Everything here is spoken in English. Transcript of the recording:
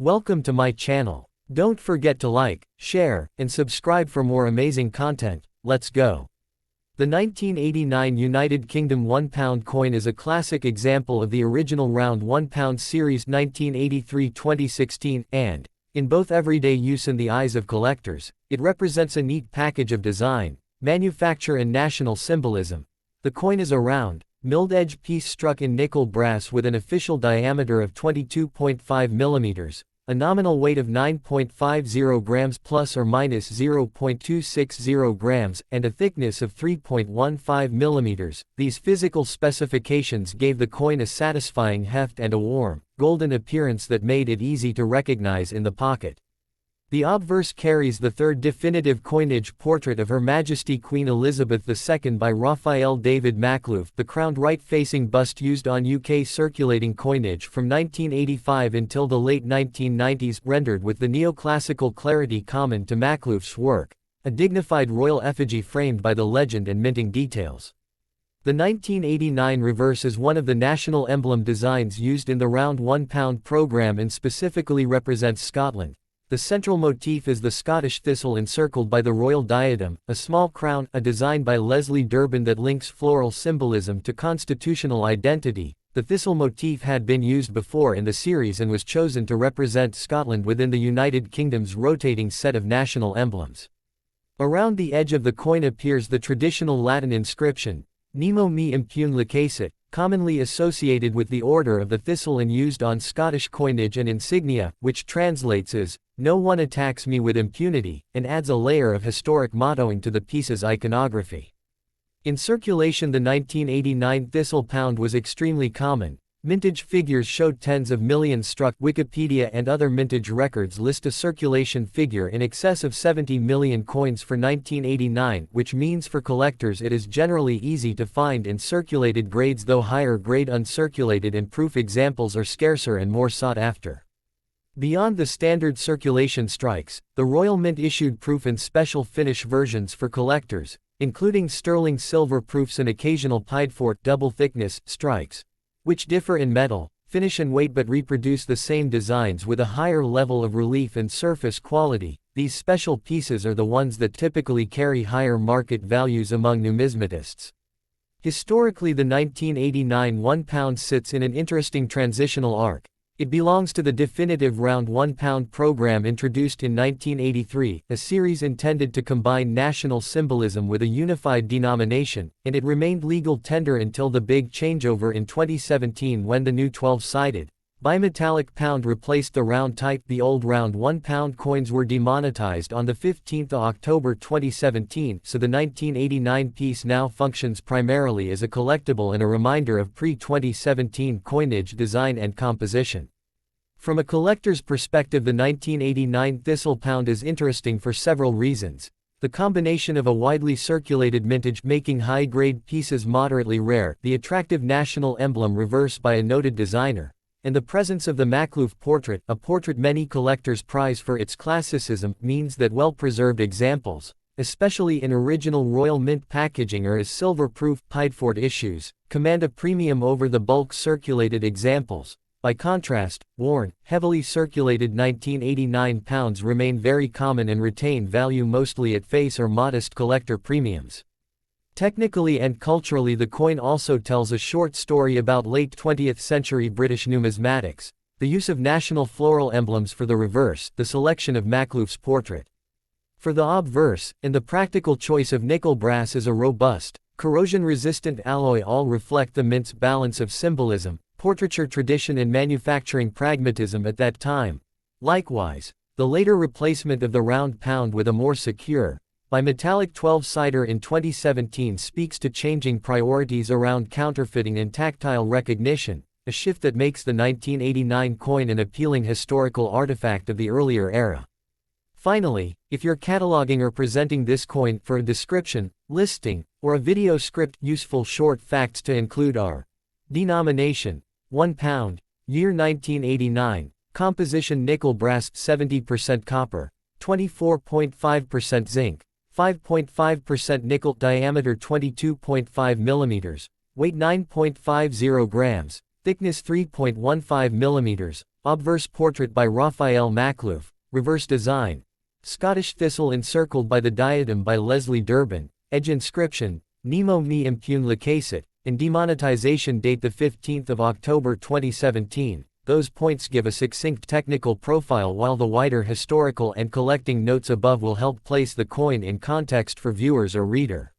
Welcome to my channel. Don't forget to like, share, and subscribe for more amazing content. Let's go. The 1989 United Kingdom £1 coin is a classic example of the original round £1 series 1983-2016 and, in both everyday use and the eyes of collectors, it represents a neat package of design, manufacture and national symbolism. The coin is a round, milled-edge piece struck in nickel brass with an official diameter of 22.5 mm, a nominal weight of 9.50 grams plus or minus 0.260 grams, and a thickness of 3.15 mm. These physical specifications gave the coin a satisfying heft and a warm, golden appearance that made it easy to recognize in the pocket. The obverse carries the third definitive coinage portrait of Her Majesty Queen Elizabeth II by Raphael David Maklouf, the crowned right-facing bust used on UK circulating coinage from 1985 until the late 1990s, rendered with the neoclassical clarity common to Maklouf's work, a dignified royal effigy framed by the legend and minting details. The 1989 reverse is one of the national emblem designs used in the round £1 programme and specifically represents Scotland. The central motif is the Scottish Thistle encircled by the Royal Diadem, a small crown, a design by Leslie Durbin that links floral symbolism to constitutional identity. The thistle motif had been used before in the series and was chosen to represent Scotland within the United Kingdom's rotating set of national emblems. Around the edge of the coin appears the traditional Latin inscription, Nemo me impune lacessit, commonly associated with the Order of the Thistle and used on Scottish coinage and insignia, which translates as, "No one attacks me with impunity," and adds a layer of historic mottoing to the piece's iconography. In circulation, the 1989 Thistle pound was extremely common. Mintage figures showed tens of millions struck. Wikipedia and other mintage records list a circulation figure in excess of 70 million coins for 1989, which means for collectors it is generally easy to find in circulated grades, though higher grade uncirculated and proof examples are scarcer and more sought after. Beyond the standard circulation strikes, the Royal Mint issued proof and special finish versions for collectors, including sterling silver proofs and occasional Piedfort double thickness strikes, which differ in metal, finish and weight but reproduce the same designs with a higher level of relief and surface quality. These special pieces are the ones that typically carry higher market values among numismatists. Historically, the 1989 £1 sits in an interesting transitional arc. It belongs to the definitive round £1 program introduced in 1983, a series intended to combine national symbolism with a unified denomination, and it remained legal tender until the big changeover in 2017 when the new 12-sided, bimetallic pound replaced the round type. The old round £1 coins were demonetized on the 15th of October 2017, so the 1989 piece now functions primarily as a collectible and a reminder of pre-2017 coinage design and composition. From a collector's perspective, the 1989 Thistle pound is interesting for several reasons. The combination of a widely circulated mintage making high-grade pieces moderately rare, the attractive national emblem reverse by a noted designer, and the presence of the Maklouf portrait, a portrait many collectors prize for its classicism, means that well-preserved examples, especially in original Royal Mint packaging or as silver-proof Piedfort issues, command a premium over the bulk circulated examples. By contrast, worn, heavily circulated 1989 pounds remain very common and retain value mostly at face or modest collector premiums. Technically and culturally, the coin also tells a short story about late 20th century British numismatics, the use of national floral emblems for the reverse, the selection of Maklouf's portrait for the obverse, and the practical choice of nickel brass as a robust, corrosion-resistant alloy all reflect the mint's balance of symbolism, portraiture tradition and manufacturing pragmatism at that time. Likewise, the later replacement of the round pound with a more secure, bimetallic 12-sider in 2017 speaks to changing priorities around counterfeiting and tactile recognition, a shift that makes the 1989 coin an appealing historical artifact of the earlier era. Finally, if you're cataloging or presenting this coin for a description, listing, or a video script, useful short facts to include are: denomination, £1, year 1989, composition nickel brass 70% copper, 24.5% zinc, 5.5% nickel, diameter 22.5 mm, weight 9.50 grams, Thickness 3.15 mm, obverse portrait by Raphael Maklouf, reverse design. Scottish Thistle encircled by the diadem by Leslie Durbin, edge inscription, Nemo me impune lacacet, in demonetization date 15 October 2017. Those points give a succinct technical profile, while the wider historical and collecting notes above will help place the coin in context for viewers or reader.